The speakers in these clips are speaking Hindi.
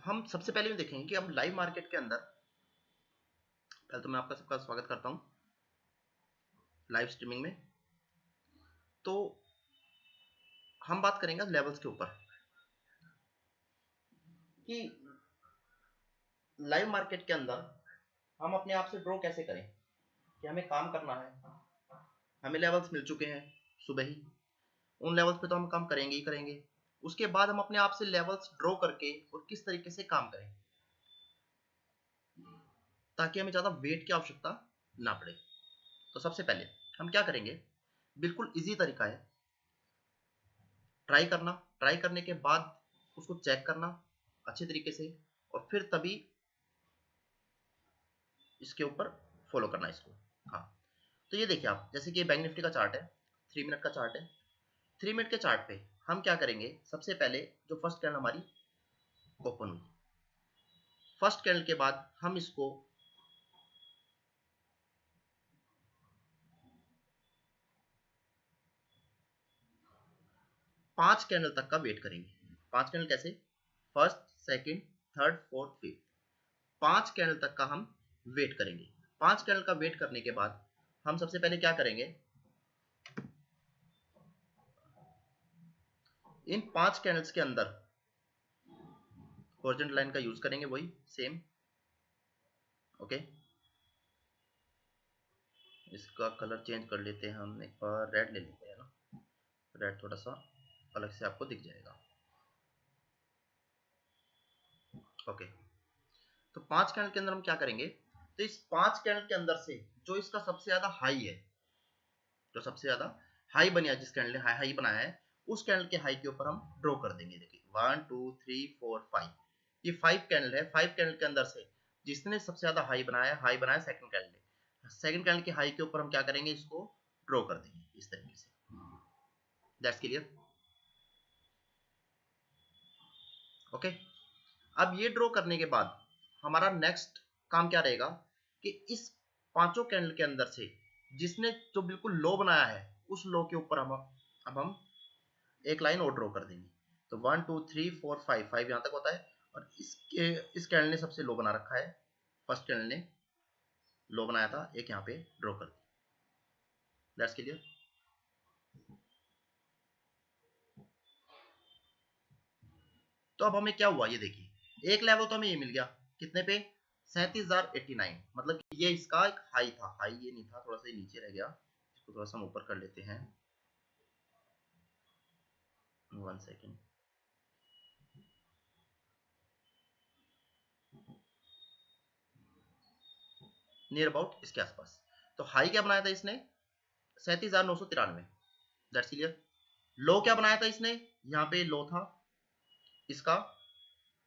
हम सबसे पहले ये देखेंगे कि अब लाइव मार्केट के अंदर, पहले तो मैं आपका सबका स्वागत करता हूं लाइव स्ट्रीमिंग में। तो हम बात करेंगे लेवल्स के ऊपर कि लाइव मार्केट के अंदर हम अपने आप से ड्रॉ कैसे करें, कि हमें काम करना है, हमें लेवल्स मिल चुके हैं सुबह ही, उन लेवल्स पे तो हम काम करेंगे ही करेंगे। उसके बाद हम अपने आप से लेवल्स ड्रॉ करके और किस तरीके से काम करें ताकि हमें ज़्यादा वेट की आवश्यकता ना पड़े। तो सबसे पहले हम क्या करेंगे, बिल्कुल इजी तरीका है, ट्राई करना, ट्राई करने के बाद उसको चेक करना अच्छे तरीके से और फिर तभी इसके ऊपर फॉलो करना इसको। हाँ, तो ये देखिए आप, जैसे कि ये बैंक निफ्टी का चार्ट है, 3 मिनट का चार्ट है। 3 मिनट के चार्ट पे हम क्या करेंगे, सबसे पहले जो फर्स्ट कैंडल हमारी ओपन हुई, फर्स्ट कैंडल के बाद हम इसको पांच कैंडल तक का वेट करेंगे। 5 कैंडल कैसे, first, second, third, fourth, fifth, 5 candle तक का हम वेट करेंगे। 5 कैंडल का वेट करने के बाद हम सबसे पहले क्या करेंगे, इन 5 कैंडल्स के अंदर हॉरिजॉन्टल लाइन का यूज करेंगे, वही सेम। ओके, इसका कलर चेंज कर लेते हैं हम, एक बार रेड ले लेते हैं ना, रेड थोड़ा सा अलग से आपको दिख जाएगा। ओके, तो 5 कैंडल के अंदर हम क्या करेंगे, तो इस 5 कैंडल के अंदर से जो इसका सबसे ज्यादा हाई है, जो सबसे ज्यादा हाई बना, जिस कैंडल ने हाई हाई बनाया है, उस कैंडल के हाई के ऊपर हम ड्रॉ कर देंगे। देखिए 1 2 3 4 5, ये 5 कैंडल है। 5 कैंडल के अंदर से जिसने सबसे ज्यादा हाई बनाया, हाई बनाया सेकंड कैंडल ने, सेकंड कैंडल के हाई के ऊपर हम क्या करेंगे, इसको ड्रॉ कर देंगे इस तरीके से। That's clear. ओके, अब ये ड्रॉ करने के बाद हमारा नेक्स्ट काम क्या रहेगा कि इस पांचों कैंडल के अंदर से जिसने जो बिल्कुल लो बनाया है, उस लो के ऊपर हम एक लाइन और ड्रॉ कर देंगे। तो 1 2 3 4 5, 5 यहां तक होता है और इस कैंडल ने सबसे लो बना रखा है, फर्स्ट कैंडल ने लो बनाया था, एक यहाँ पे ड्रॉ कर दिया। That's clear. तो अब हमें क्या हुआ, ये देखिए एक लेवल तो हमें ये मिल गया, कितने पे, 37,089, मतलब कि ये इसका एक हाई था, हाई ये नहीं था, थोड़ा सा नीचे रह गया, इसको थोड़ा सा हम ऊपर कर लेते हैं, 1 सेकेंड। नियर अबाउट इसके आसपास। तो हाई क्या बनाया था इसने, 37,993, दैट्स क्लियर। लो क्या बनाया था इसने, यहाँ पे लो था इसका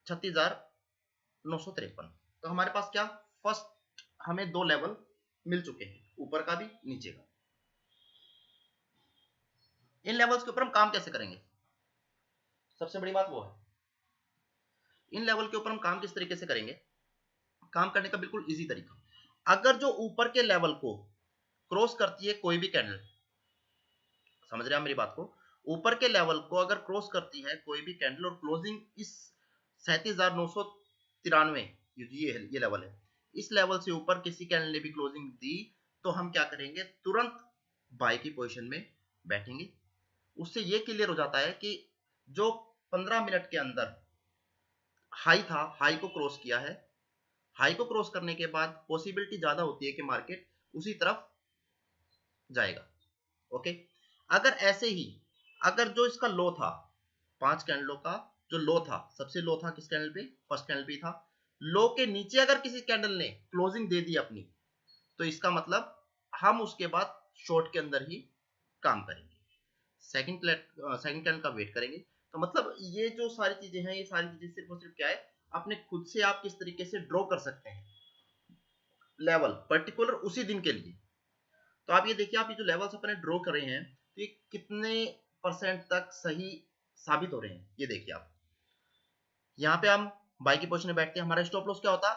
36,953। तो हमारे पास क्या, फर्स्ट हमें दो लेवल मिल चुके हैं, ऊपर का भी नीचे का। इन लेवल्स के ऊपर हम काम कैसे करेंगे, सबसे बड़ी बात वो है, इन लेवल के ऊपर हम काम किस तरीके से करेंगे। काम करने का बिल्कुल इजी तरीका, अगर जो ऊपर के लेवल को क्रॉस करती है कोई भी कैंडल, समझ रहे हैं मेरी बात को, ऊपर के लेवल को अगर क्रॉस करती है कोई भी कैंडल और क्लोजिंग इस 37,993, ये लेवल है, इस लेवल से ऊपर किसी कैंडल ने भी क्लोजिंग दी, तो हम क्या करेंगे, तुरंत बाय की पोजीशन में बैठेंगे। उससे ये क्लियर हो जाता है कि जो 15 मिनट के अंदर हाई था, हाई को क्रॉस किया है, हाई को क्रॉस करने के बाद पॉसिबिलिटी ज्यादा होती है कि मार्केट उसी तरफ जाएगा। ओके, अगर ऐसे ही अगर जो इसका लो था, 5 कैंडलों का जो लो था, सबसे लो था किस कैंडल पे, फर्स्ट कैंडल पे था, लो के नीचे अगर किसी कैंडल ने क्लोजिंग दे दी अपनी, तो इसका मतलब हम उसके बाद शॉर्ट के अंदर ही काम करेंगे, सेकंड कैंडल का वेट करेंगे। तो मतलब ये जो सारी चीजें हैं, ये सारी चीजें सिर्फ और सिर्फ क्या है, अपने खुद से आप किस तरीके से ड्रॉ कर सकते हैं लेवल पर्टिकुलर उसी दिन के लिए। तो आप ये देखिए, आप ये जो लेवल्स अपने ड्रॉ कर रहे हैं, तो ये कितने परसेंट तक सही साबित हो रहे हैं, ये देखिए आप। यहाँ पे हम बाई की पोजीशन में बैठते हैं, हमारा स्टॉप लॉस क्या होता,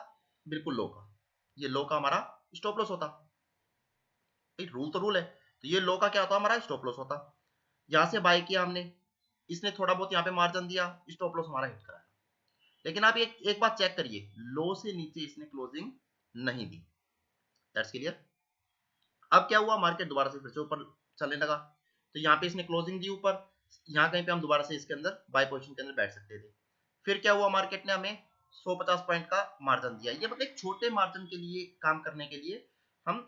बिल्कुल लो का, ये लो का हमारा स्टॉप लॉस होता, रूल तो रूल है। तो ये लो का क्या होता, हमारा स्टॉप लॉस होता। यहां से बाई किया हमने, इसने थोड़ा बहुत यहाँ पे मार्जिन दिया, स्टॉप लॉस हमारा हिट कराया। लेकिन आप एक बात चेक करिए, लो से नीचे इसने क्लोजिंग नहीं दी। That's clear. अब क्या हुआ, मार्केट दोबारा से फिर से ऊपर चलने लगा, तो यहाँ पे इसने क्लोजिंग दी ऊपर, यहाँ कहीं पे हम दोबारा से इसके अंदर बाय पोजीशन के अंदर बैठ सकते थे। फिर क्या हुआ, मार्केट ने हमें 150 पॉइंट का मार्जिन दिया। ये मतलब एक छोटे मार्जिन के लिए काम करने के लिए हम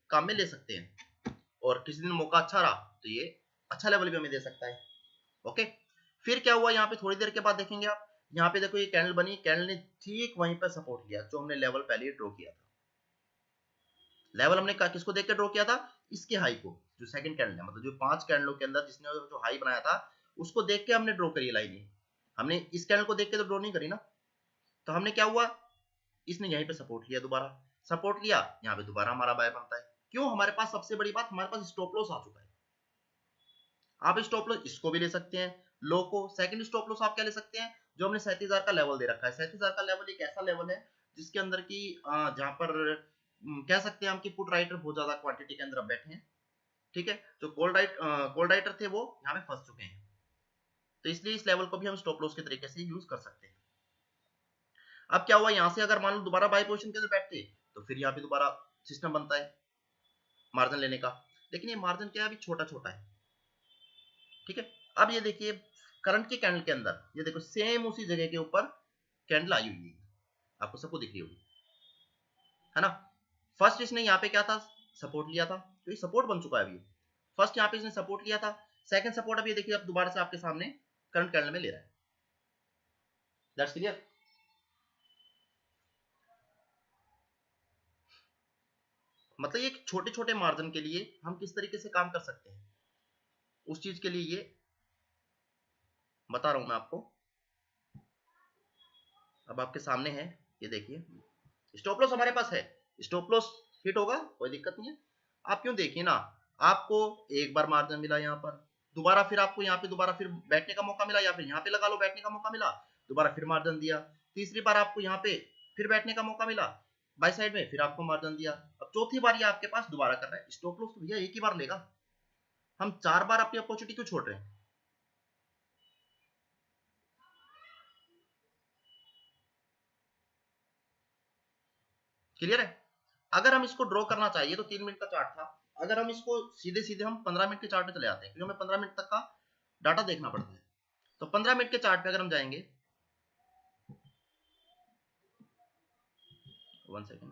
काम में ले सकते हैं, और किसी दिन मौका अच्छा रहा तो ये अच्छा लेवल भी हमें दे सकता है। ओके, फिर क्या हुआ, यहाँ पे थोड़ी देर के बाद देखेंगे आप, यहाँ पे देखो ये कैंडल बनी, कैंडल ने ठीक वहीं पर सपोर्ट लिया जो हमने लेवल पहले ड्रॉ किया था। लेवल हमने किसको देख के ड्रॉ किया था, इसके हाई को, जो सेकंड कैंडल है, मतलब जो 5 कैंडलों के अंदर जिसने जो हाई बनाया था उसको देख के हमने ड्रॉ करी लाइन। हमने इस कैंडल को देख के तो ड्रॉ नहीं करी ना। तो हमने क्या हुआ, इसने यहीं पे सपोर्ट लिया, दोबारा सपोर्ट लिया, यहाँ पे दोबारा हमारा बाय बनता है। क्यों, हमारे पास सबसे बड़ी बात, हमारे पास स्टॉप लॉस आ चुका है। आप स्टॉप लॉस इसको भी ले सकते हैं, लो को। सेकंड स्टॉप लॉस आप क्या ले सकते हैं, जो हमने 37,000 का लेवल दे रखा है। 37,000 का लेवल एक ऐसा लेवल है जिसके अंदर की जहां पर कह सकते हैं हम कि पुट राइटर बहुत ज्यादा क्वांटिटी के अंदर अब बैठे हैं। ठीक है, जो कॉल राइटर थे वो यहाँ पे फंस चुके हैं, तो इसलिए इस लेवल को भी हम स्टॉप लॉस के तरीके से यूज कर सकते हैं। अब क्या हुआ, यहाँ से अगर मान लो दोबारा बाय पोजीशन के अंदर बैठते तो फिर यहाँ पे दोबारा सिस्टम बनता है मार्जिन लेने का, लेकिन ये मार्जिन क्या है, अभी छोटा छोटा है। ठीक है, अब ये देखिए करंट के कैंडल के अंदर, ये देखो सेम उसी जगह के ऊपर कैंडल आई हुई है, आपको सबको दिख रही होगी, है ना। फर्स्ट इसने यहाँ पे क्या था, सपोर्ट लिया था, तो ये सपोर्ट बन चुका है अभी। फर्स्ट यहाँ पे इसने सपोर्ट लिया था, सेकंड सपोर्ट अभी देखिए अब दोबारा से आपके सामने करंट कैंडल में ले रहा है। That's clear. मतलब ये छोटे छोटे मार्जिन के लिए हम किस तरीके से काम कर सकते हैं, उस चीज के लिए ये बता रहा हूं मैं आपको। अब आपके सामने है, ये देखिए स्टॉप लॉस हमारे पास है, स्टॉप लॉस हिट होगा, कोई दिक्कत नहीं है। आप क्यों, देखिए ना, आपको एक बार मार्जिन मिला यहाँ पर, दोबारा फिर आपको यहाँ पे दोबारा फिर बैठने का मौका मिला, या फिर यहाँ पे लगा लो बैठने का मौका मिला, दोबारा फिर मार्जिन दिया, तीसरी बार आपको यहाँ पे फिर बैठने का मौका मिला बाय साइड में, फिर आपको मार्जिन दिया, अब चौथी बार ये आपके पास दोबारा कर रहा है। स्टॉप लॉस तो भैया एक ही बार लेगा, हम 4 बार अपनी अपॉर्चुनिटी क्यों छोड़ रहे हैं। क्लियर है। अगर हम इसको ड्रॉ करना चाहिए तो 3 मिनट का चार्ट था, अगर हम इसको सीधे सीधे हम 15 मिनट के चार्ट पे चले आते हैं, क्योंकि हमें 15 मिनट तक का डाटा देखना पड़ता है। तो 15 मिनट के चार्ट पे अगर हम जाएंगे, 1 सेकेंड,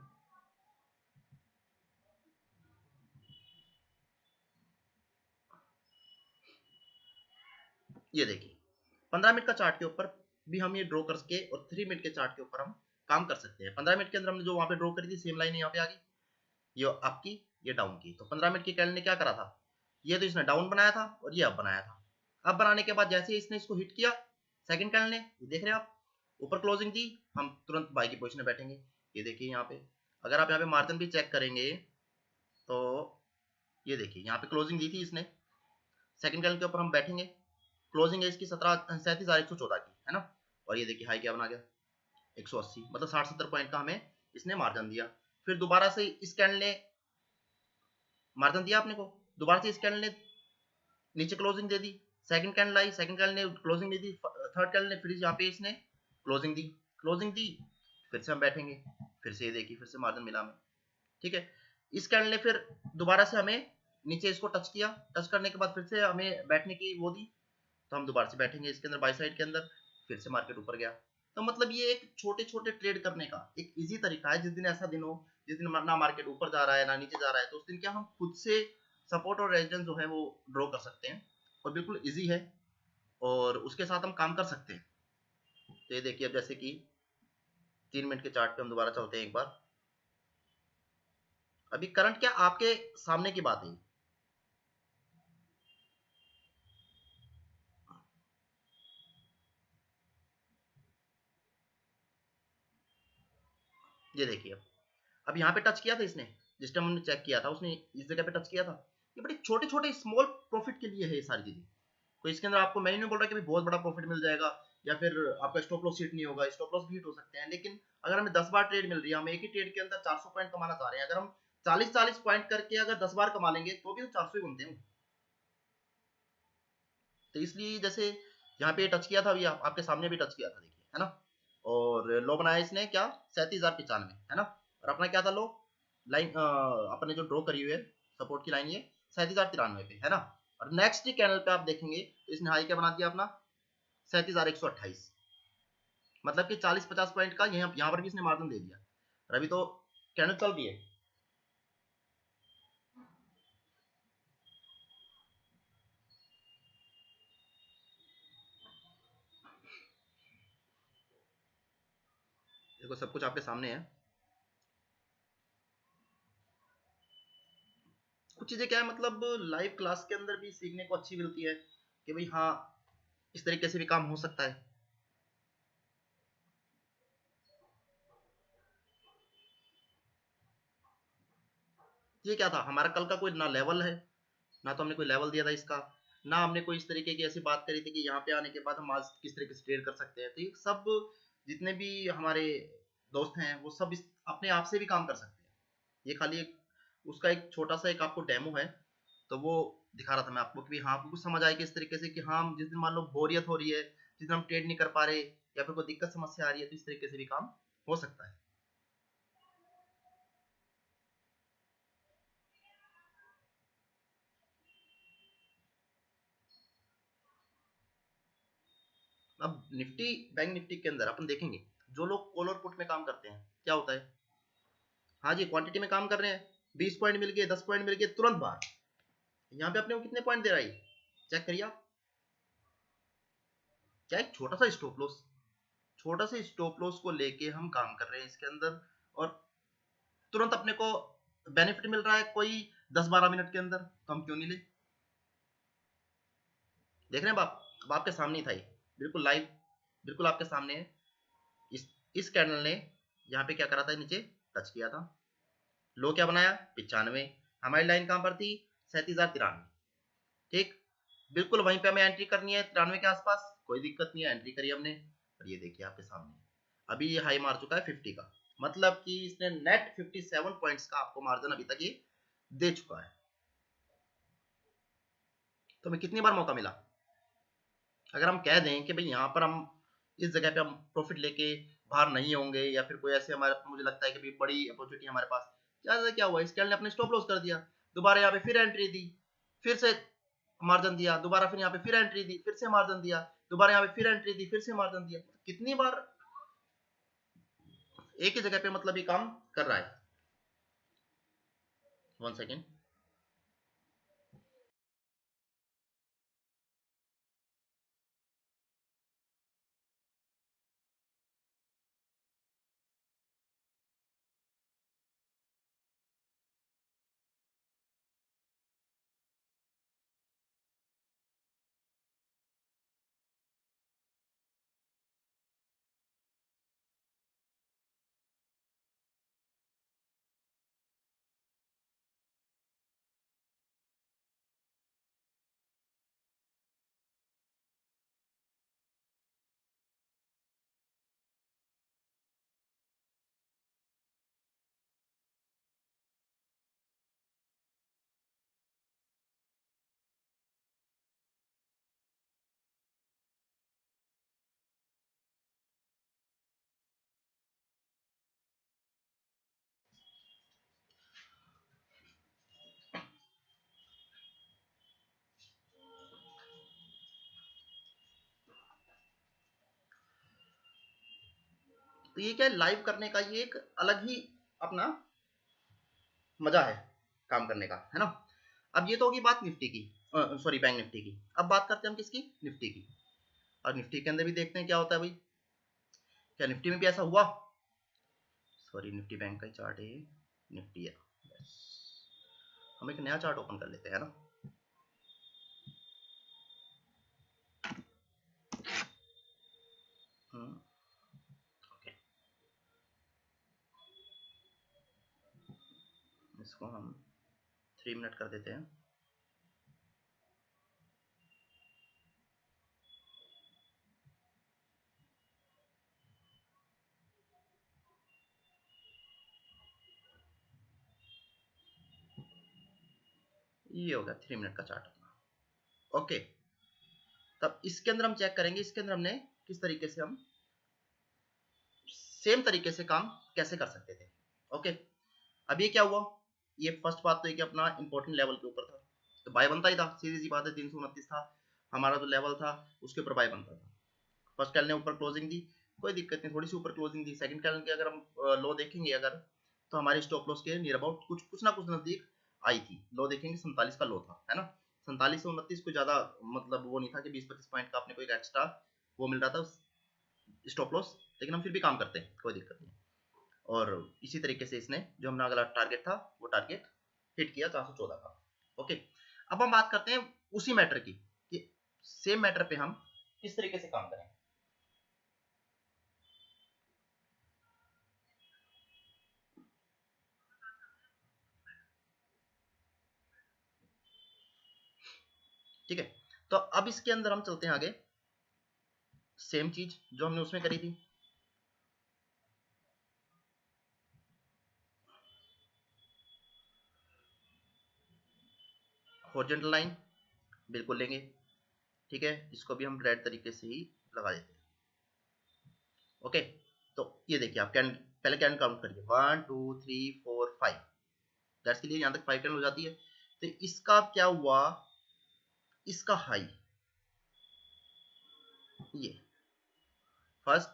ये देखिए 15 मिनट का चार्ट के ऊपर भी हम ये ड्रॉ करके, और 3 मिनट के चार्ट के ऊपर हम काम कर सकते हैं। 15 मिनट के अंदर हमने जो वहां पे ड्रॉ करी थी, सेम लाइन यहाँ पे आ गई, ये अप की ये डाउन की। तो 15 मिनट की कैंडल ने क्या करा था, ये तो इसने डाउन बनाया था और ये अप बनाया था। अब बनाने के बाद जैसे इसने इसको हिट किया सेकंड कैंडल ने, ये देख रहे हैं आप, ऊपर क्लोजिंग दी, हम तुरंत बाई की पोजीशन में बैठेंगे। ये देखिए यहाँ पे, अगर आप यहाँ पे मार्जिन भी चेक करेंगे तो ये देखिए यहाँ पे क्लोजिंग दी थी इसने, सेकंड कैंडल के ऊपर हम बैठेंगे, क्लोजिंग है इसकी 37,114 की, है ना। और ये देखिए हाई क्या बना गया, 180, मतलब 60-70 पॉइंट का हमें इसने मार्जिन दिया। फिर दोबारा से इस कैंडल ने मार्जिन दिया अपने को, दोबारा से इस कैंडल ने नीचे क्लोजिंग दे दी, सेकंड कैंडल आई, सेकंड कैंडल ने क्लोजिंग दे दी, थर्ड कैंडल ने फिर यहाँ पे इसने क्लोजिंग दी, क्लोजिंग दी, फिर से हम बैठेंगे, फिर से ये देखिए फिर से मार्जिन मिला हमें। ठीक है, इस कैंडल ने फिर दोबारा से हमें नीचे इसको टच किया, टच करने के बाद फिर से हमें बैठने की वो दी, तो हम दोबारा से बैठेंगे इसके अंदर बाई साइड के अंदर, फिर से मार्केट ऊपर गया। तो मतलब ये एक छोटे छोटे ट्रेड करने का एक इजी तरीका है। जिस दिन ऐसा दिन हो जिस दिन ना मार्केट ऊपर जा रहा है ना नीचे जा रहा है, तो उस दिन क्या हम खुद से सपोर्ट और रेजिस्टेंस जो है वो ड्रॉ कर सकते हैं, और बिल्कुल इजी है, और उसके साथ हम काम कर सकते हैं। तो ये देखिए अब जैसे कि 3 मिनट के चार्ट पे हम दोबारा चलते हैं एक बार। अभी करंट क्या आपके सामने की बात है, ये देखिए अब यहाँ पे टच किया था इसने, जिस टाइम हमने चेक किया था उसने इस जगह पे टच किया था। ये बड़े छोटे छोटे स्मॉल प्रॉफिट के लिए है ये सारी चीजें। तो इसके अंदर आपको, मैं नहीं बोल रहा कि बहुत बड़ा प्रॉफिट मिल जाएगा, या फिर आपका स्टॉप लॉस हिट नहीं होगा, स्टॉप लॉस भी हिट हो सकते हैं, लेकिन अगर हमें 10 बार ट्रेड मिल रही है, हम एक ही ट्रेड के अंदर 400 पॉइंट कमाना चाह रहे हैं, अगर हम 40-40 पॉइंट करके अगर 10 बार कमा लेंगे तो भी तो 400 ही बनते हैं। तो इसलिए जैसे यहाँ पे टच किया था, अभी आपके सामने भी टच किया था, देखिए, है ना। और लो बनाया इसने क्या 37,095 है ना। और अपना क्या था लो लाइन अपने जो ड्रॉ करी हुई है सपोर्ट की लाइन ये 37,093 पे है ना। और नेक्स्ट कैंडल पे आप देखेंगे तो इसने हाई क्या बना दिया अपना 37,128, मतलब कि 40-50 पॉइंट का यहाँ पर भी इसने मार्जिन दे दिया। और अभी तो कैंडल चल रही है। देखो सब कुछ आपके सामने है। कुछ चीजें क्या है मतलब लाइव क्लास के अंदर भी सीखने को अच्छी मिलती है कि भाई हाँ इस तरीके से भी काम हो सकता है। ये क्या था हमारा कल का कोई ना लेवल है, ना तो हमने कोई लेवल दिया था इसका, ना हमने कोई इस तरीके की ऐसी बात करी थी कि यहाँ पे आने के बाद हम आज किस तरीके से ट्रेड कर सकते हैं। तो ये सब जितने भी हमारे दोस्त हैं वो सब अपने आप से भी काम कर सकते हैं। ये खाली एक उसका एक छोटा सा एक आपको डेमो है, तो वो दिखा रहा था मैं आपको कि हाँ आपको कुछ समझ आए कि इस तरीके से कि हाँ जिस दिन मान लो बोरियत हो रही है, जिस दिन हम ट्रेड नहीं कर पा रहे या फिर कोई दिक्कत समस्या आ रही है, तो इस तरीके से भी काम हो सकता है। अब निफ्टी बैंक निफ्टी के अंदर अपन देखेंगे जो लोग कॉल और पुट में काम करते हैं क्या होता है। हाँ जी क्वांटिटी में काम कर रहे हैं, 20 पॉइंट मिल गए 10 पॉइंट मिल गए तुरंत बाहर। यहाँ पे अपने को कितने पॉइंट दे रहा है चेक करिए आप। क्या एक छोटा सा स्टॉप लॉस, छोटा सा स्टॉप लॉस को लेके हम काम कर रहे हैं इसके अंदर, और तुरंत अपने को बेनिफिट मिल रहा है कोई 10-12 मिनट के अंदर, तो हम क्यों नहीं ले। देख रहे हैं बाप, अब आपके सामने ही था ये बिल्कुल लाइव, बिल्कुल आपके सामने है। इस कैंडल ने यहाँ पे क्या करा था नीचे टच किया था, लो क्या बनाया 95, हमारी लाइन कहां पर थी 37,093, ठीक बिल्कुल वहीं पे हमें एंट्री करनी है 93 के आसपास, कोई दिक्कत नहीं है एंट्री करी हमने। और ये देखिए आपके सामने अभी ये हाई मार चुका है 50 का, मतलब कि इसने नेट 57 पॉइंट्स का आपको मार्जिन अभी तक ये दे चुका है। तो हमें कितनी बार मौका मिला, अगर हम कह दें कि भाई यहाँ पर हम इस जगह पे हम प्रॉफिट लेके बाहर नहीं होंगे या फिर कोई ऐसे हमारे मुझे लगता है कि भाई बड़ी अपॉर्चुनिटी हमारे पास, क्या हुआ इस कैंडल ने अपने स्टॉप लॉस कर दिया, दोबारा यहाँ पे फिर एंट्री दी, फिर से मार्जिन दिया, दोबारा फिर यहाँ पे फिर एंट्री दी, फिर से मार्जिन दिया, दोबारा यहाँ पे फिर एंट्री दी, फिर से मार्जिन दिया, कितनी बार एक ही जगह पे मतलब ये काम कर रहा है। 1 सेकेंड। तो ये क्या लाइव करने का ये एक अलग ही अपना मजा है काम करने का, है ना। अब ये तो होगी बात निफ्टी की, सॉरी बैंक निफ्टी की। अब बात करते हैं हम किसकी, निफ्टी की। और निफ्टी के अंदर भी देखते हैं क्या होता है भाई, क्या निफ्टी में भी ऐसा हुआ, सॉरी निफ्टी बैंक का ही चार्ट है ये, निफ्टी है। हम एक नया चार्ट ओपन कर लेते हैं ना। ओके, इसको हम 3 मिनट कर देते हैं। ये होगा 3 मिनट का चार्ट अपना। ओके, तब इसके अंदर हम चेक करेंगे इसके अंदर हमने किस तरीके से हम सेम तरीके से काम कैसे कर सकते थे। ओके, अब ये क्या हुआ, ये फर्स्ट बात तो ये कि अपना इंपॉर्टेंट लेवल के ऊपर था तो बाय बनता ही था, सीधी सी बात है। 329 था हमारा जो लेवल था, उसके ऊपर बाय बनता था। फर्स्ट कैंडल ने ऊपर क्लोजिंग दी, कोई दिक्कत नहीं, थोड़ी सी ऊपर क्लोजिंग दी। सेकंड कैंडल के अगर हम लो देखेंगे अगर, तो हमारे स्टॉप लॉस के नियर अबाउट कुछ ना कुछ नजदीक आई थी। लो देखेंगे 47 का लो था, है ना। 47 से 29 को ज्यादा मतलब वो नहीं था कि 20-25 पॉइंट का अपने को एक एक्स्ट्रा वो मिल रहा था स्टॉप लॉस, लेकिन हम फिर भी काम करते हैं, कोई दिक्कत नहीं। और इसी तरीके से इसने जो हमारा अगला टारगेट था वो टारगेट हिट किया 414 का। ओके, अब हम बात करते हैं उसी मैटर की कि सेम मैटर पे हम किस तरीके से काम करें। ठीक है, तो अब इसके अंदर हम चलते हैं आगे, सेम चीज जो हमने उसमें करी थी। हॉरिजॉन्टल लाइन बिल्कुल लेंगे, ठीक है, इसको भी हम रेड तरीके से ही लगा देते हैं। ओके, तो ये देखिए आप कैन पहले कैन काउंट करिए 1 2 3 4 5, दैट्स के लिए यहां तक 5 कैन हो जाती है। तो इसका क्या हुआ, इसका हाई ये फर्स्ट,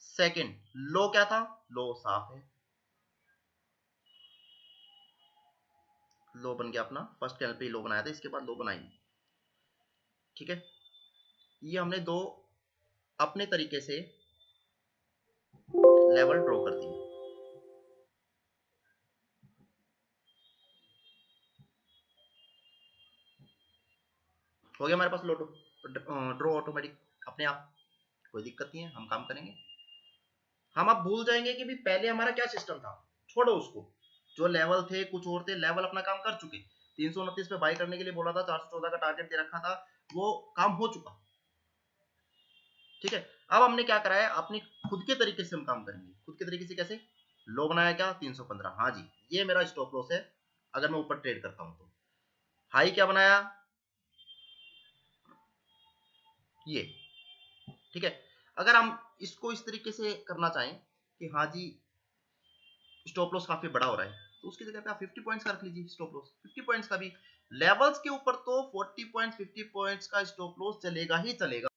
सेकंड लो क्या था, लो साफ है, लो बन गया अपना, फर्स्ट कैंडल पे लो बनाया था, इसके बाद लो बनाएंगे। ठीक है, ये हमने दो अपने तरीके से लेवल ड्रॉ कर दिए। हो गया हमारे पास लो ड्रॉ ऑटोमेटिक अपने आप, कोई दिक्कत नहीं है, हम काम करेंगे। हम अब भूल जाएंगे कि भी पहले हमारा क्या सिस्टम था, छोड़ो उसको, जो लेवल थे कुछ और थे, लेवल अपना काम कर चुके। 329 पे बाई करने के लिए बोला था, 414 का टारगेट दे रखा था, वो काम हो चुका। ठीक है, अब हमने क्या करा है, अपनी खुद के तरीके से हम काम करेंगे। खुद के तरीके से कैसे, लो बनाया क्या 315, हाँ जी ये मेरा स्टॉप लॉस है अगर मैं ऊपर ट्रेड करता हूं तो। हाई क्या बनाया, ये। ठीक है, अगर हम इसको इस तरीके से करना चाहें कि हाँ जी स्टॉप लॉस काफी बड़ा हो रहा है, तो उसकी जगह पे आप 50 पॉइंट्स का रख लीजिए स्टॉप लॉस। 50 पॉइंट्स का भी लेवल्स के ऊपर तो 40 पॉइंट्स 50 पॉइंट्स का स्टॉप लॉस चलेगा ही चलेगा,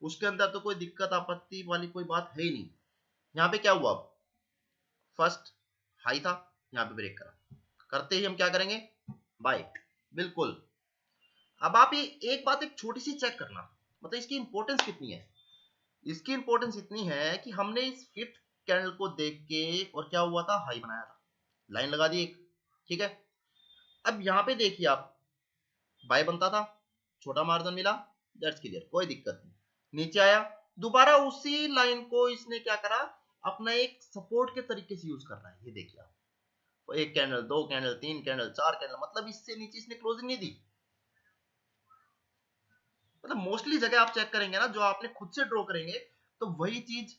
उसके अंदर तो कोई दिक्कत आपत्ति वाली कोई बात है ही नहीं। यहाँ पे क्या हुआ, फर्स्ट हाई था, यहाँ पे ब्रेक करा, करते ही हम क्या करेंगे, बाय, बिल्कुल। अब आप ये एक बात एक छोटी सी चेक करना, मतलब इसकी इंपॉर्टेंस कितनी है। इसकी इंपॉर्टेंस इतनी है कि हमने इस फिफ्थ कैंडल को देख के, और क्या हुआ था, हाई बनाया था, लाइन लगा दी एक। ठीक है, अब यहां पे देखिए आप, बाय बनता था, छोटा मार्जिन मिला, दैट्स क्लियर, कोई दिक्कत नहीं। नीचे आया, दोबारा उसी लाइन को इसने क्या करा, अपना एक सपोर्ट के तरीके से यूज कर रहा है। ये देखिए आप, एक कैंडल, दो कैंडल, तीन कैंडल, चार कैंडल, मतलब इससे नीचे इसने क्लोजिंग नहीं दी। मतलब मोस्टली जगह आप चेक करेंगे ना, जो आपने खुद से ड्रॉ करेंगे तो वही चीज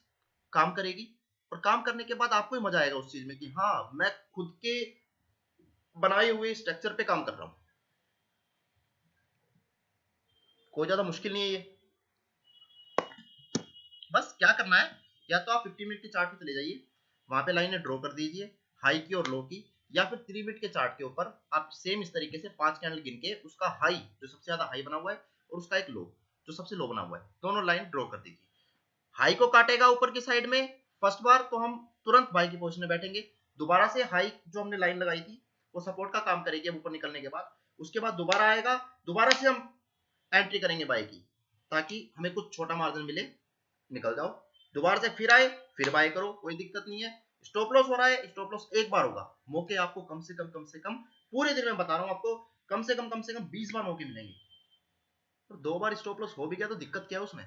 काम करेगी, और काम करने के बाद आपको ही मजा आएगा उस चीज में कि हाँ मैं खुद के बनाए हुए स्ट्रक्चर पे काम कर रहा हूं। कोई ज्यादा मुश्किल नहीं है ये, बस क्या करना है, या तो आप 50 मिनट के चार्ट पे चले जाइए, वहां पे लाइनें ड्रॉ कर दीजिए हाई की और लो की, या फिर 3 मिनट के चार्ट के ऊपर आप सेम इस तरीके से 5 कैंडल गिन के उसका हाई जो सबसे ज्यादा हाई बना हुआ है और उसका एक लो जो सबसे लो बना हुआ है, दोनों लाइन ड्रॉ कर दीजिए। हाई को काटेगा ऊपर की साइड में फर्स्ट बार, तो हम तुरंत बाई की पोजीशन में बैठेंगे। दोबारा से हाई जो हमने लाइन लगाई थी वो सपोर्ट का काम करेगी ऊपर निकलने के बाद, उसके बाद दोबारा आएगा, दोबारा से हम एंट्री करेंगे बाई की, ताकि हमें कुछ छोटा मार्जिन मिले, निकल जाओ। दोबारा से फिर आए, फिर बाय करो, कोई दिक्कत नहीं है। स्टॉप लॉस हो रहा है, स्टॉप लॉस एक बार होगा, मौके आपको कम से कम पूरे दिन में बता रहा हूं आपको, कम से कम 20 बार मौके मिलेंगे। और 2 बार स्टॉप लॉस हो भी गया तो दिक्कत क्या है उसमें,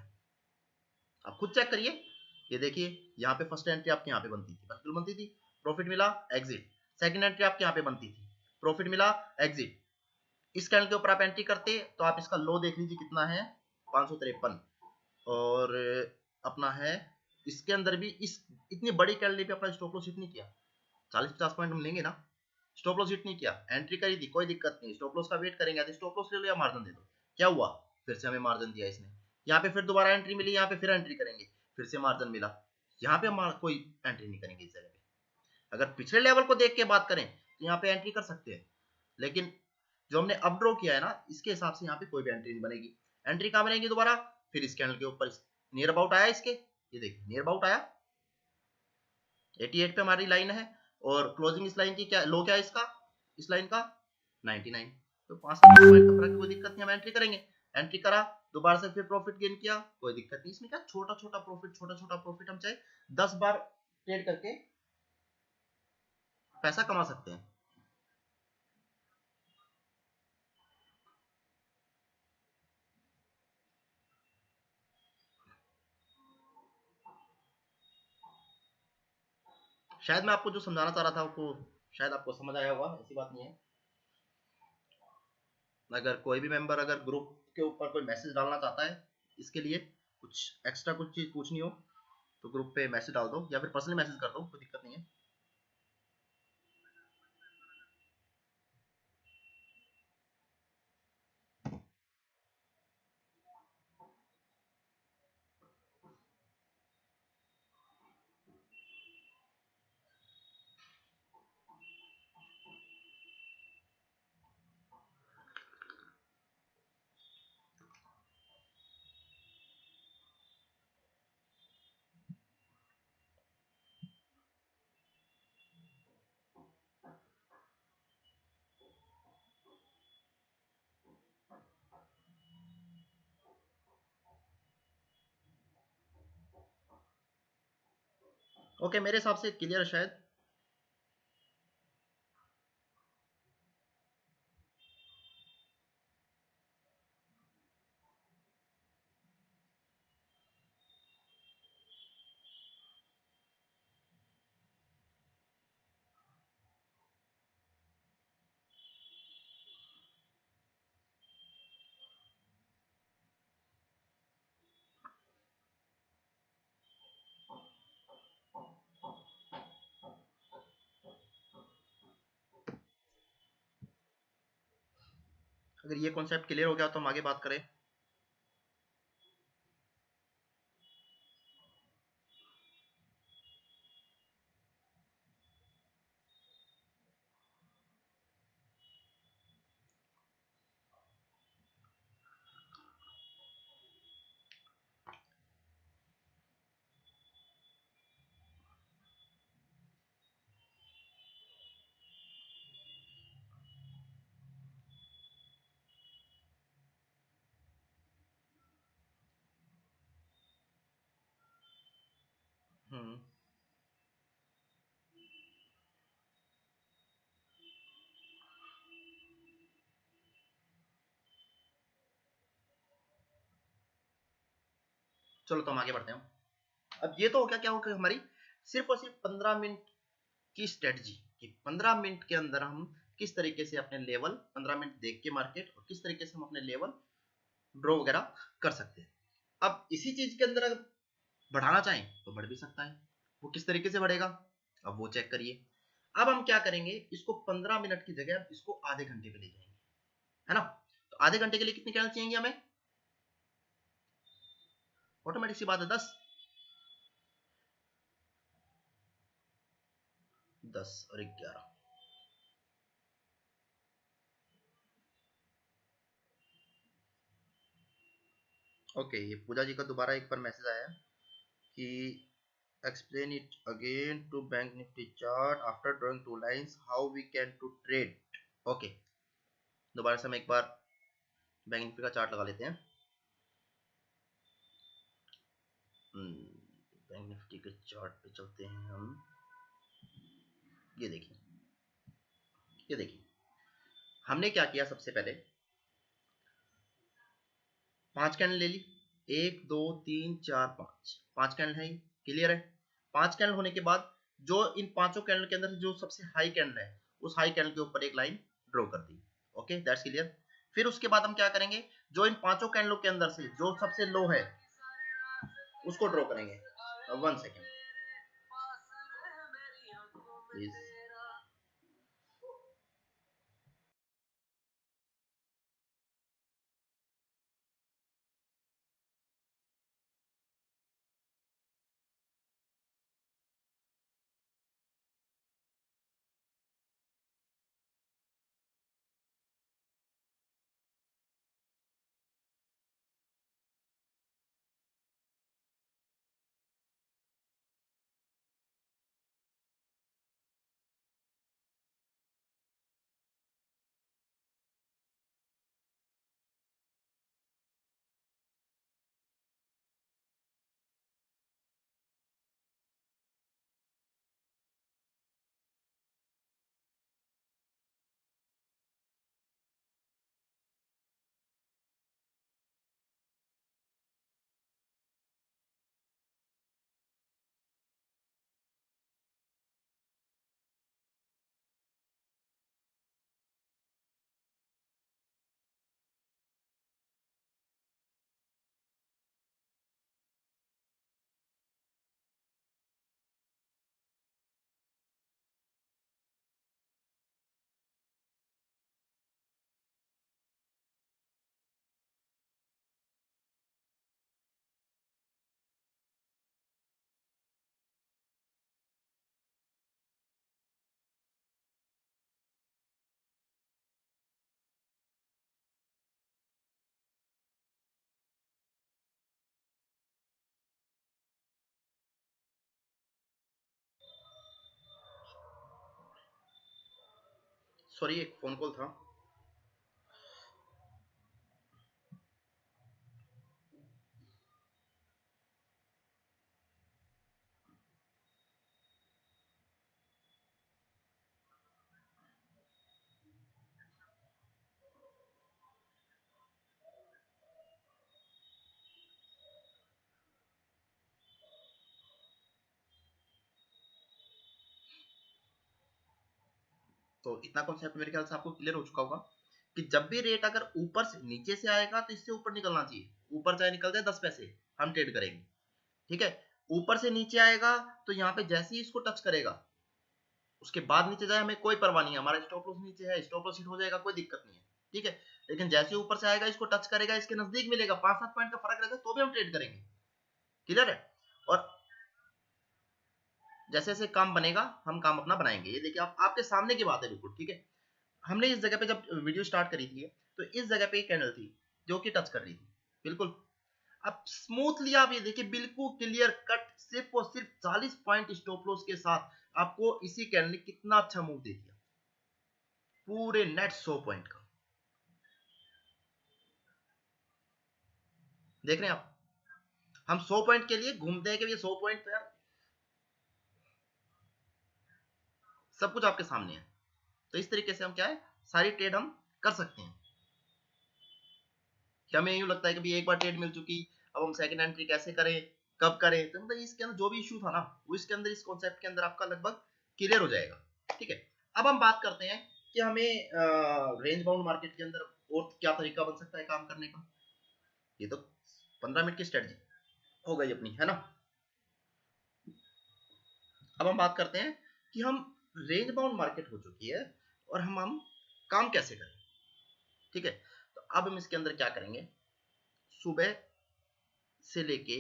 आप खुद चेक करिए। ये देखिए, यहाँ पे फर्स्ट एंट्री आपके यहाँ पे बनती थी, बिल्कुल बनती थी, प्रॉफिट मिला, एग्जिट। सेकंड एंट्री आपके यहाँ पे बनती थी, प्रॉफिट मिला, एग्जिट। इस कैंडल के ऊपर आप एंट्री करते तो आप इसका लो देख लीजिए कितना है, 553, और अपना है इसके अंदर भी इस इतनी बड़ी कैंडल पे अपना स्टॉप लॉस हिट नहीं किया, 40-50 पॉइंट हम लेंगे ना, स्टॉप लॉस हिट नहीं किया, एंट्री करी थी, कोई दिक्कत नहीं, स्टॉप लॉस का वेट करेंगे, तो स्टॉप लॉस ले लो या मार्जिन दे दो। क्या हुआ, फिर से हमें मार्जिन दिया इसने, यहाँ पे फिर दोबारा एंट्री मिली, यहाँ पे फिर एंट्री करेंगे, फिर से मार्जिन मिला, यहाँ पे हम कोई एंट्री नहीं करेंगे इस जगह पे। अगर पिछले लेवल को देख के बात करें तो यहाँ पे एंट्री कर सकते हैं, लेकिन जो हमने अप ड्रॉ किया है ना, इसके हिसाब से यहाँ पे कोई भी एंट्री नहीं बनेगी। एंट्री कहाँ बनेगी दोबारा, फिर इस कैंडल के ऊपर नियर अबाउट आया इसके, ये देखिए नियर अबाउट आया 88 पे हमारी लाइन है, और क्लोजिंग इस लाइन की क्या लो, क्या है इसका, इस लाइन का 99, तो 5 पॉइंट का फर्क, कोई दिक्कत नहीं, हम एंट्री करेंगे। एंट्री करा, दोबारा से फिर प्रॉफिट गेन किया, कोई दिक्कत नहीं, इसमें क्या छोटा छोटा प्रॉफिट हम चाहे 10 बार ट्रेड करके पैसा कमा सकते हैं। शायद मैं आपको जो समझाना चाह रहा था आपको, शायद आपको समझ आया होगा, ऐसी बात नहीं है। अगर कोई भी मेंबर अगर ग्रुप के ऊपर कोई मैसेज डालना चाहता है, इसके लिए कुछ एक्स्ट्रा कुछ चीज पूछनी हो तो ग्रुप पे मैसेज डाल दो, या फिर पर्सनली मैसेज कर दो, कोई दिक्कत नहीं है। ओके, मेरे हिसाब से क्लियर है शायद। अगर ये कॉन्सेप्ट क्लियर हो गया तो हम आगे बात करें। हम्म, चलो तो हम आगे बढ़ते हैं। अब ये तो हो गया, क्या हो गया हमारी सिर्फ और सिर्फ 15 मिनट की स्ट्रेटजी, कि 15 मिनट के अंदर हम किस तरीके से अपने लेवल 15 मिनट देख के मार्केट, और किस तरीके से हम अपने लेवल ड्रॉ वगैरह कर सकते हैं। अब इसी चीज के अंदर अगर बढ़ाना चाहें तो बढ़ भी सकता है, वो किस तरीके से बढ़ेगा अब वो चेक करिए। अब हम क्या करेंगे, इसको 15 मिनट की जगह इसको आधे घंटे पे ले जाएंगे, है ना। तो आधे घंटे के लिए कितनी कैंडल चाहिए हमें, ऑटोमेटिक सी बात है 10, 10 और 11। ओके, ये पूजा जी का दोबारा एक बार मैसेज आया कि explain it again to bank nifty chart after drawing two lines how we can to trade। Okay, दोबारा से हम एक बार बैंक निफ्टी का चार्ट लगा लेते हैं। बैंक निफ्टी के चार्ट पे चलते हैं हम। ये देखिए, ये देखिए हमने क्या किया, सबसे पहले 5 कैंडल ले ली, 1 2 3 4 5, 5 कैंडल है, क्लियर है। 5 कैंडल होने के बाद जो इन पांचों कैंडल के अंदर जो सबसे हाई कैंडल है, उस हाई कैंडल के ऊपर एक लाइन ड्रॉ कर दी। Okay, that's clear. फिर उसके बाद हम क्या करेंगे, जो इन पांचों कैंडलों के अंदर से जो सबसे लो है उसको ड्रॉ करेंगे। 1 सेकेंड प्लीज। सॉरी एक फोन कॉल था। तो इतना कॉन्सेप्ट मेरे ख्याल से आपको क्लियर हो चुका होगा कि जब भी रेट अगर ऊपर से नीचे से आएगा तो इससे ऊपर निकलना चाहिए। ऊपर चाहे निकल जाए 10 पैसे, हम ट्रेड करेंगे। ठीक है, ऊपर से नीचे आएगा तो यहाँ पे जैसे ही इसको टच करेगा, उसके बाद नीचे जाए हमें कोई परवाह नहीं है, हमारा स्टॉप लॉस नीचे है, स्टॉप लॉस हिट हो जाएगा, कोई दिक्कत नहीं है। ठीक है, लेकिन जैसे ऊपर से आएगा, इसको टच करेगा, इसके नजदीक मिलेगा, 5-7 पॉइंट का फर्क रहेगा तो भी हम ट्रेड करेंगे। क्लियर है? और जैसे जैसे काम बनेगा हम काम अपना बनाएंगे। ये देखिए, आप आपके सामने की बात है बिल्कुल। ठीक है, हमने इस जगह पे जब वीडियो स्टार्ट करी थी तो इस जगह पे एक कैंडल थी जो कि टच कर रही थी बिल्कुल। अब स्मूथली आप ये देखिए, बिल्कुल क्लियर कट, सिर्फ और सिर्फ 40 पॉइंट स्टॉप लॉस के साथ आपको इसी कैंडल ने कितना अच्छा मूव दे दिया, पूरे नेट 100 पॉइंट का। देख रहे हैं आप, हम 100 पॉइंट के लिए घूमते हैं कि ये 100 पॉइंट तो यार सब कुछ आपके सामने है। तो इस तरीके से हम क्या है, सारी ट्रेड हम कर सकते हैं। कि हमें यूं लगता है कि भाई एक बार ट्रेड मिल चुकी, अब हम सेकंड एंट्री कैसे करें, कब करें, तो मतलब इसके अंदर जो भी इशू था ना, वो इसके अंदर, इस कॉन्सेप्ट के अंदर आपका लगभग क्लियर हो जाएगा। ठीक है, अब हम बात करते हैं कि हमें रेंज बाउंड मार्केट के अंदर और क्या तरीका बन सकता है काम करने का। ये तो 15 मिनट की स्ट्रेटजी हो गई अपनी, है ना। अब हम बात करते हैं कि हम रेंज बाउंड मार्केट हो चुकी है और हम काम कैसे करें। ठीक है, तो अब हम इसके अंदर क्या करेंगे, सुबह से लेके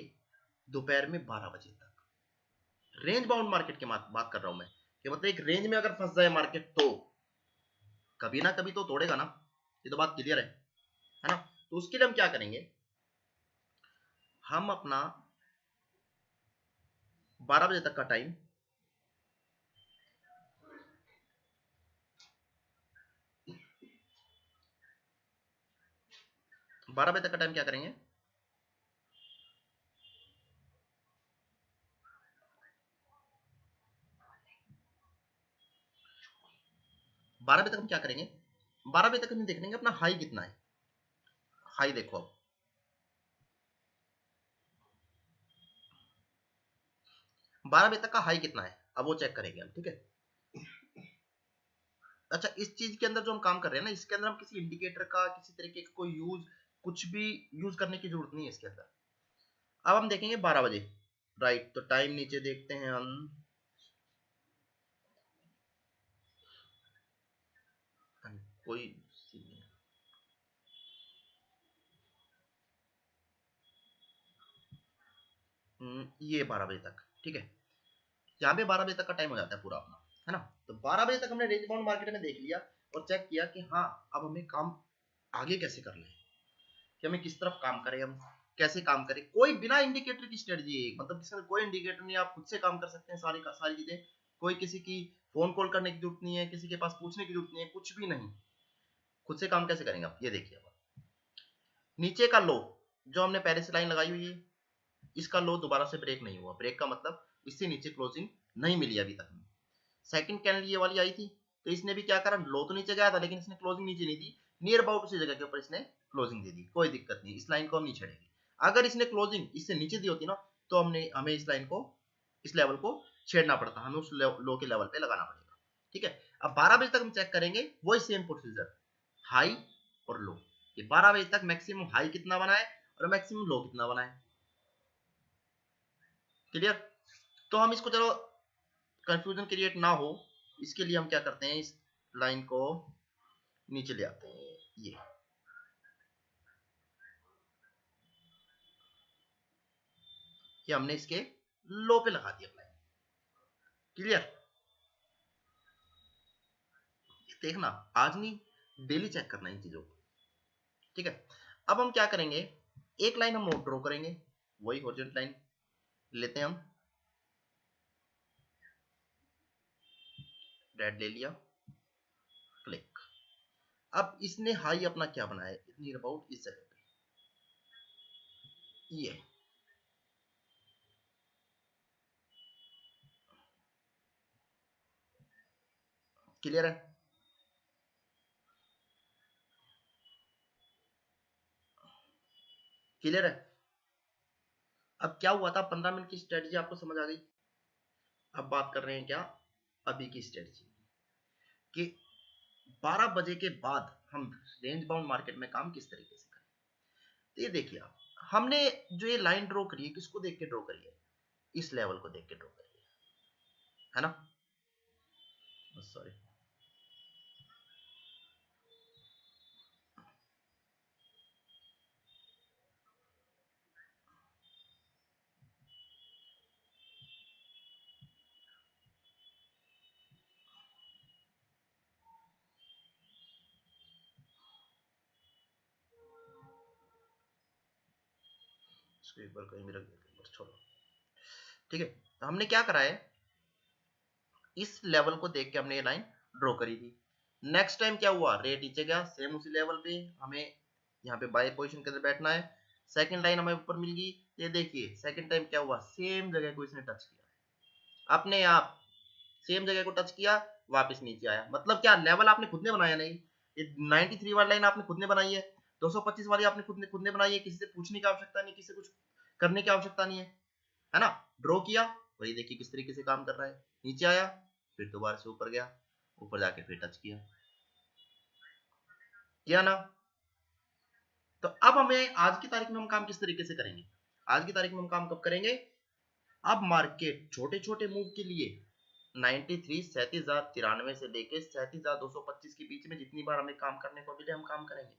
दोपहर में 12 बजे तक रेंज बाउंड मार्केट की बात कर रहा हूं मैं, कि मतलब एक रेंज में अगर फंस जाए मार्केट तो कभी ना कभी तो तोड़ेगा ना। ये तो बात क्लियर है ना। तो उसके लिए हम क्या करेंगे, हम अपना 12 बजे तक का टाइम, 12 बजे तक का टाइम क्या करेंगे, 12 बजे तक हम क्या करेंगे, 12 बजे तक हम देख लेंगे अपना हाई कितना है। हाई देखो, अब 12 बजे तक का हाई कितना है, अब वो चेक करेंगे हम। ठीक है, अच्छा, इस चीज के अंदर जो हम काम कर रहे हैं ना, इसके अंदर हम किसी इंडिकेटर का, किसी तरीके का कोई यूज, कुछ भी यूज करने की जरूरत नहीं है इसके अंदर। अब हम देखेंगे 12 बजे, राइट, तो टाइम नीचे देखते हैं हम, कोई सीन नहीं ये 12 बजे तक। ठीक है, यहाँ पे 12 बजे तक का टाइम हो जाता है पूरा अपना, है ना। तो 12 बजे तक हमने रेंज बाउंड मार्केट में देख लिया और चेक किया कि हाँ, अब हमें काम आगे कैसे करना है, कि हमें किस तरफ काम करें, हम कैसे काम करें। कोई बिना इंडिकेटर की स्ट्रेटजी है, मतलब किसी कोई इंडिकेटर नहीं, आप खुद से काम कर सकते हैं सारी का सारी चीजें। कोई किसी की फोन कॉल करने की जरूरत नहीं है, किसी के पास पूछने की जरूरत नहीं है, कुछ भी नहीं। खुद से काम कैसे करेंगे आप, ये देखिए। नीचे का लो जो हमने पहले से लाइन लगाई हुई है, इसका लो दोबारा से ब्रेक नहीं हुआ। ब्रेक का मतलब इससे नीचे क्लोजिंग नहीं मिली अभी तक। सेकंड कैंडल ये वाली आई थी, तो इसने भी क्या करा, लो तो नीचे गया था लेकिन इसने क्लोजिंग नीचे नहीं दी, नियर अबाउट उसी जगह के ऊपर इसने क्लोजिंग दे दी। कोई दिक्कत नहीं, इस लाइन को हम नहीं छेड़ेंगे। अगर इसने क्लोजिंग इससे नीचे दी होती ना, तो हमें इस लाइन को, इस लेवल को छेड़ना पड़ता, हमें उस लो के लेवल पे लगाना पड़ेगा। ठीक है, अब 12 बजे तक हम चेक करेंगे वही सेम प्रोसीजर, हाई और लो। ये 12 बजे तक मैक्सिमम हाई कितना बनाए और मैक्सिमम लो कितना बनाए। क्लियर? तो हम इसको, चलो कंफ्यूजन क्रिएट ना हो, इसके लिए हम क्या करते हैं, इस लाइन को नीचे ले आते हैं। ये हमने इसके लो पे लगा दिया लाइन। क्लियर? देखना, आज नहीं, डेली चेक करना इन चीजों को। ठीक है, अब हम क्या करेंगे, एक लाइन हम ड्रॉ करेंगे, वही हॉरिजॉन्टल लाइन लेते हैं हम, रेड ले लिया, क्लिक। अब इसने हाई अपना क्या बनाया, नियर अबाउट इस जगह पे, ये क्लियर है। क्लियर है। अब क्या हुआ था, 15 मिनट की स्ट्रेटजी आपको समझ आ गई। अब बात कर रहे हैं क्या, अभी की स्ट्रेटजी कि 12 बजे के बाद हम रेंज बाउंड मार्केट में काम किस तरीके से करें। तो ये देखिए आप, हमने जो ये लाइन ड्रॉ करी है, किसको देख के ड्रॉ करी है, इस लेवल को देख के ड्रॉ करी है ना। सॉरी, इसको एक बार कहीं भी रख देते हैं, छोड़ो। ठीक है, तो हमने क्या करा है, इस लेवल को देख के हमने ये लाइन ड्रॉ करी थी। नेक्स्ट टाइम क्या हुआ, रेट नीचे गया, सेम उसी लेवल पे हमें यहाँ पे बाय पोजीशन के अंदर बैठना है। सेकंड लाइन हमें ऊपर मिल गई, ये देखिए सेकंड टाइम क्या हुआ, सेम जगह को इसने टच किया, अपने आप सेम जगह को टच किया, वापस नीचे आया। मतलब क्या, लेवल आपने खुद ने बनाया नहीं, ये 93 वाली लाइन आपने खुद ने बनाई है, 225 वाली आपने खुद ने बनाई है, किसी से पूछने की आवश्यकता नहीं, किसी से कुछ करने की आवश्यकता नहीं है ना। ड्रॉ किया और ये देखिए किस तरीके से काम कर रहा है, नीचे आया, फिर दोबारा से ऊपर गया, ऊपर जाके फिर टच किया, किया ना। तो अब हमें आज की तारीख में हम काम किस तरीके से करेंगे, आज की तारीख में हम काम कब करेंगे, अब मार्केट छोटे छोटे मूव के लिए 93 37,093 से लेके 37,225 के बीच में जितनी बार हमें काम करने को मिले हम काम करेंगे,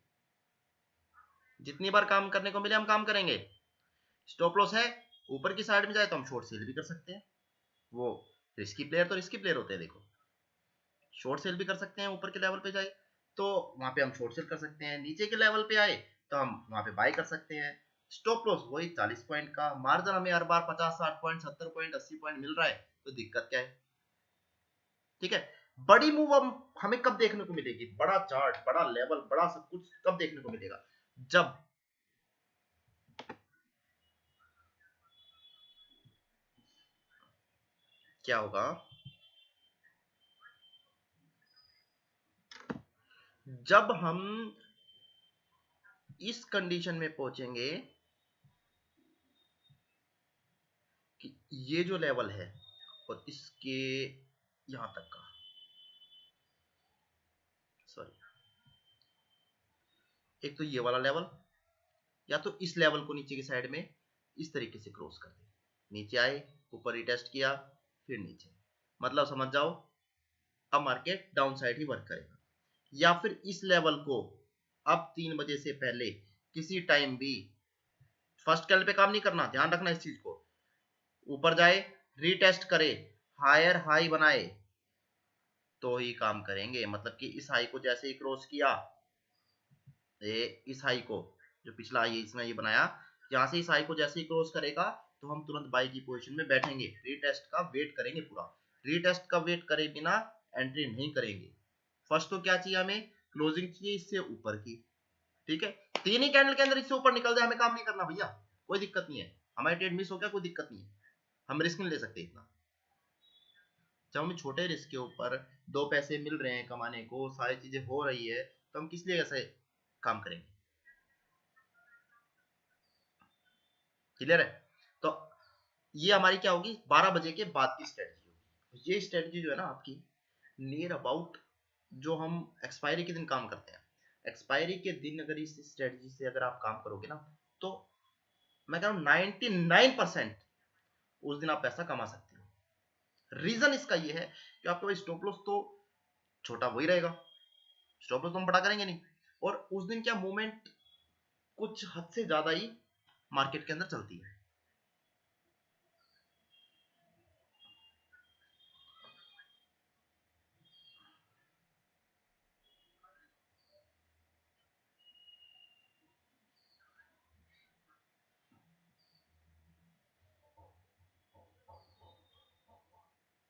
जितनी बार काम करने को मिले हम काम करेंगे। स्टॉप लॉस है, ऊपर की साइड में जाए तो हम शॉर्ट सेल भी कर सकते हैं, वो रिस्की प्लेयर तो रिस्की प्लेयर होते हैं, देखो शॉर्ट सेल भी कर सकते हैं, ऊपर के लेवल पे जाए तो वहां पे हम शॉर्ट सेल कर सकते हैं, नीचे के लेवल पे आए तो हम वहां पे बाय कर सकते हैं। स्टॉप लॉस वही 40 पॉइंट का, मार्जिन हमें हर बार 50 60 पॉइंट 70 पॉइंट 80 पॉइंट मिल रहा है, तो दिक्कत क्या है। ठीक है, बड़ी मूव हम हमें कब देखने को मिलेगी, बड़ा चार्ट बड़ा लेवल बड़ा सब कुछ कब देखने को मिलेगा, जब क्या होगा, जब हम इस कंडीशन में पहुंचेंगे कि ये जो लेवल है और इसके यहां तक का, सॉरी, एक तो ये वाला लेवल, या तो इस लेवल को नीचे की साइड में इस तरीके से क्रॉस कर दे, नीचे आए, ऊपर रिटेस्ट किया, फिर नीचे, मतलब समझ जाओ अब मार्केट डाउन साइड ही वर्क करेगा। या फिर इस लेवल को अब 3 बजे से पहले किसी टाइम भी, फर्स्ट कैंडल पे काम नहीं करना, ध्यान रखना इस चीज को, ऊपर जाए रीटेस्ट करे, हायर हाई बनाए तो ही काम करेंगे। मतलब कि इस हाई को जैसे ही क्रॉस किया, ये इस हाई को, जो पिछला हाई इसने ये बनाया, यहां से इस हाई को जैसे ही क्रॉस करेगा तो हम तुरंत बाई की पोजीशन में बैठेंगे, रीटेस्ट का वेट करेंगे पूरा, रीटेस्ट का वेट करे बिना एंट्री नहीं करेंगे। फर्स्ट तो क्या चाहिए हमें, क्लोजिंग चाहिए इससे ऊपर की। ठीक है, 3 ही कैंडल के अंदर इससे ऊपर निकल जाए, हमें काम नहीं करना भैया, कोई दिक्कत नहीं है, हमारी ट्रेड मिस हो गया कोई दिक्कत नहीं है, हम रिस्क नहीं ले सकते इतना। जब हमें छोटे रिस्क के ऊपर 2 पैसे मिल रहे हैं कमाने को, सारी चीजें हो रही है, तो हम किस लिए ऐसे काम करेंगे। क्लियर है। तो ये हमारी क्या होगी, 12 बजे के बाद की स्ट्रेटजी होगी। ये स्ट्रेटजी जो है ना आपकी, नियर अबाउट जो हम एक्सपायरी के दिन काम करते हैं, एक्सपायरी के दिन अगर इस स्ट्रेटजी से अगर आप काम करोगे ना, तो मैं कह रहा हूँ 99% उस दिन आप पैसा कमा सकते हो। रीजन इसका ये है कि आपके पास स्टॉप लॉस तो छोटा वही रहेगा, स्टॉप लॉस तो हम बड़ा करेंगे नहीं, और उस दिन क्या मूवमेंट कुछ हद से ज्यादा ही मार्केट के अंदर चलती है।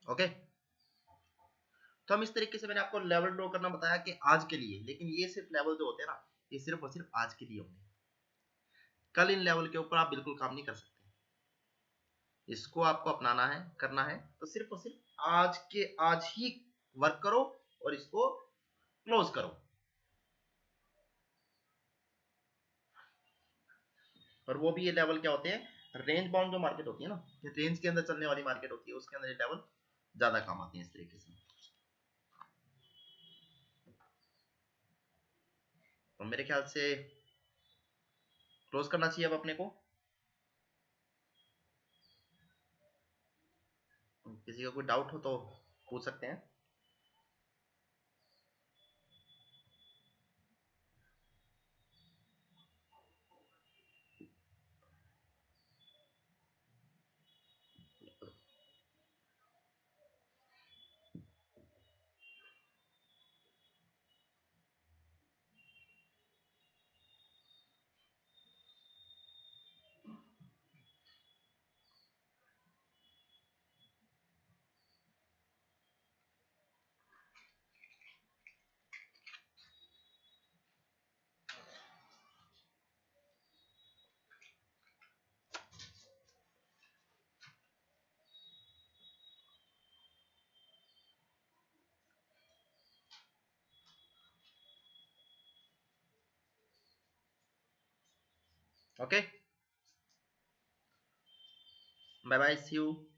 ओके, तो हम इस तरीके से, मैंने आपको लेवल ड्रॉ करना बताया कि आज के लिए, लेकिन ये सिर्फ लेवल जो होते हैं ना, ये सिर्फ और सिर्फ आज के लिए होंगे। कल इन लेवल के ऊपर आप बिल्कुल काम नहीं कर सकते। इसको आपको अपनाना है, करना है, तो सिर्फ और सिर्फ आज के आज ही वर्क करो और इसको क्लोज करो। और वो भी ये लेवल क्या होते हैं, रेंज बाउंड जो मार्केट होती है ना, रेंज के अंदर चलने वाली मार्केट होती है, उसके अंदर ये लेवल ज्यादा काम आती है इस तरीके से। तो मेरे ख्याल से क्लोज करना चाहिए अब अपने को। किसी का कोई डाउट हो तो पूछ सकते हैं। Okay, bye bye, see you.